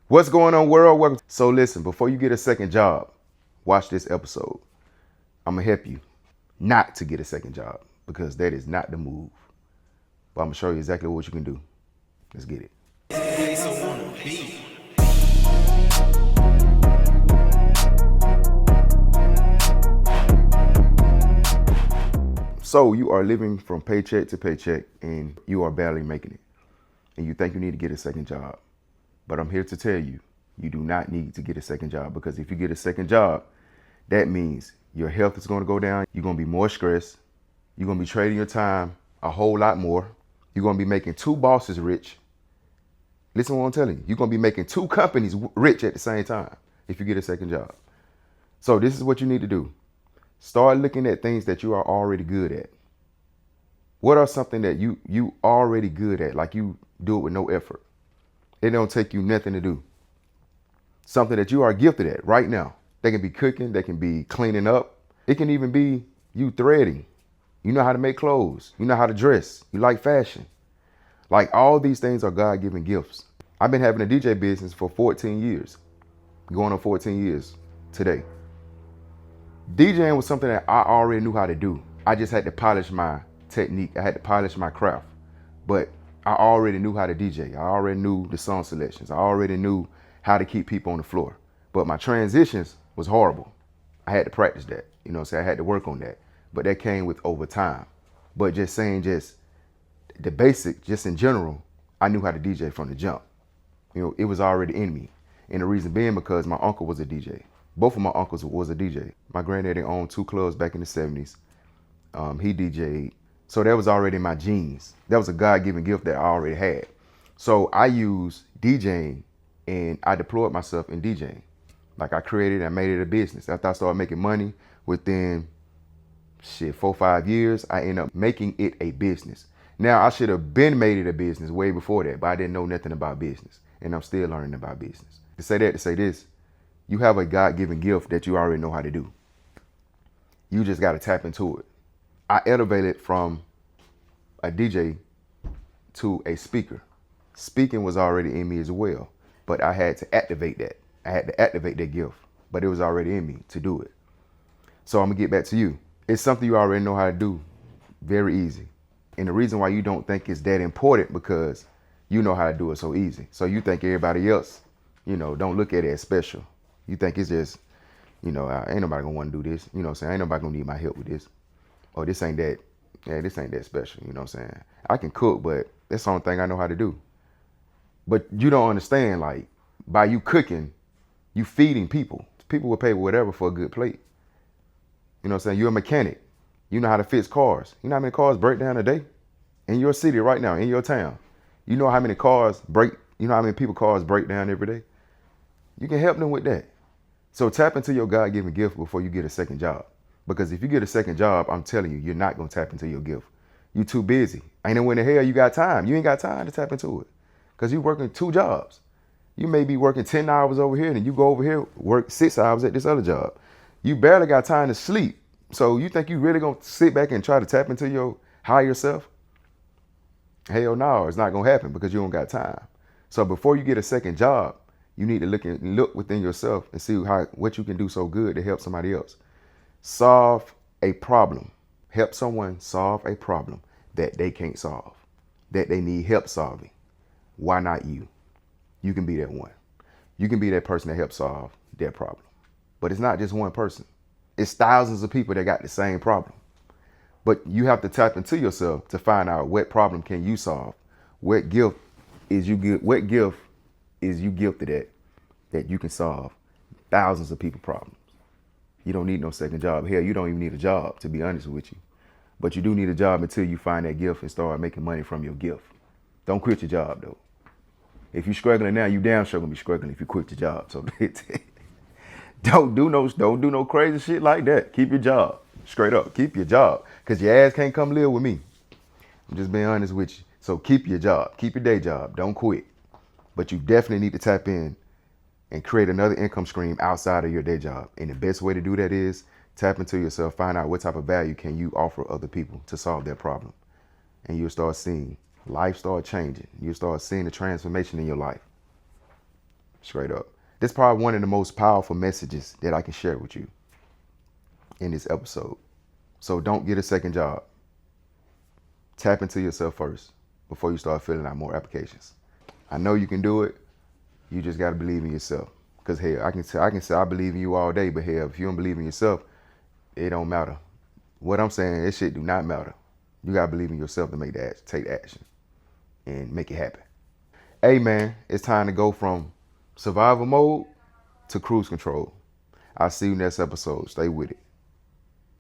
What's going on, world? Welcome. So listen, before you get a second job, watch this episode. I'm gonna help you not to get a second job because that is not the move. But I'm gonna show you exactly what you can do. Let's get it. So you are living from paycheck to paycheck and you are barely making it. And you think you need to get a second job. But I'm here to tell you, you do not need to get a second job, because if you get a second job, that means your health is going to go down. You're going to be more stressed. You're going to be trading your time a whole lot more. You're going to be making two bosses rich. Listen to what I'm telling you. You're going to be making two companies rich at the same time if you get a second job. So this is what you need to do. Start looking at things that you are already good at. What are something that you already good at, like you do it with no effort? It don't take you nothing to do. Something that you are gifted at right now. They can be cooking, they can be cleaning up. It can even be you threading. You know how to make clothes. You know how to dress. You like fashion. Like, all these things are God-given gifts. I've been having a DJ business for 14 years. Going on 14 years today. DJing was something that I already knew how to do. I just had to polish my technique. I had to polish my craft. But I already knew how to DJ. I already knew the song selections. I already knew how to keep people on the floor. But my transitions was horrible. I had to practice that. You know what I'm saying? I had to work on that. But that came with over time. But just the basic, just in general, I knew how to DJ from the jump. You know, it was already in me. And the reason being because my uncle was a DJ. Both of my uncles was a DJ. My granddaddy owned two clubs back in the 70s. He DJ'd. So that was already in my genes. That was a God-given gift that I already had. So I used DJing and I deployed myself in DJing. Like, I created and made it a business. After I started making money within 4 or 5 years, I ended up making it a business. Now, I should have been made it a business way before that, but I didn't know nothing about business. And I'm still learning about business. To say that, to say this, you have a God-given gift that you already know how to do. You just got to tap into it. I elevated from a DJ to a speaker. Speaking was already in me as well, but I had to activate that. I had to activate that gift, but it was already in me to do it. So I'm gonna get back to you. It's something you already know how to do. Very easy. And the reason why you don't think it's that important, because you know how to do it so easy. So you think everybody else, don't look at it as special. You think it's just, ain't nobody gonna want to do this. You know what I'm saying? Ain't nobody gonna need my help with this. Or this ain't that special. You know what I'm saying? I can cook, but that's the only thing I know how to do. But you don't understand, like, by you cooking, you feeding people. People will pay whatever for a good plate. You know what I'm saying? You're a mechanic. You know how to fix cars. You know how many cars break down a day? In your city right now, in your town. You know how many cars break, how many people cars break down every day? You can help them with that. So tap into your God-given gift before you get a second job. Because if you get a second job, I'm telling you, you're not going to tap into your gift. You're too busy. Ain't no in the hell you got time. You ain't got time to tap into it. Because you're working 2 jobs. You may be working 10 hours over here, and you go over here, work 6 hours at this other job. You barely got time to sleep. So you think you really going to sit back and try to tap into your higher self? Hell no, it's not going to happen because you don't got time. So before you get a second job, you need to look within yourself and see what you can do so good to help somebody else. Solve a problem. Help someone solve a problem that they can't solve, that they need help solving. Why not you? You can be that one. You can be that person that helps solve their problem. But it's not just one person. It's thousands of people that got the same problem. But you have to tap into yourself to find out what problem can you solve. What gift is you gifted at that you can solve thousands of people's problems. You don't need no second job. Hell, you don't even need a job, to be honest with you. But you do need a job until you find that gift and start making money from your gift. Don't quit your job, though. If you're struggling now, you damn sure gonna be struggling if you quit your job. So don't do no crazy shit like that. Keep your job. Straight up, keep your job. Because your ass can't come live with me. I'm just being honest with you. So keep your job. Keep your day job. Don't quit. But you definitely need to tap in and create another income stream outside of your day job. And the best way to do that is tap into yourself, find out what type of value can you offer other people to solve their problem. And you'll start seeing life start changing. You'll start seeing the transformation in your life. Straight up. This is probably one of the most powerful messages that I can share with you in this episode. So don't get a second job. Tap into yourself first before you start filling out more applications. I know you can do it. You just got to believe in yourself. Because hell, I can say I believe in you all day, but hell, if you don't believe in yourself, it don't matter. What I'm saying, this shit do not matter. You got to believe in yourself to take action and make it happen. Hey man, it's time to go from survival mode to cruise control. I'll see you next episode. Stay with it.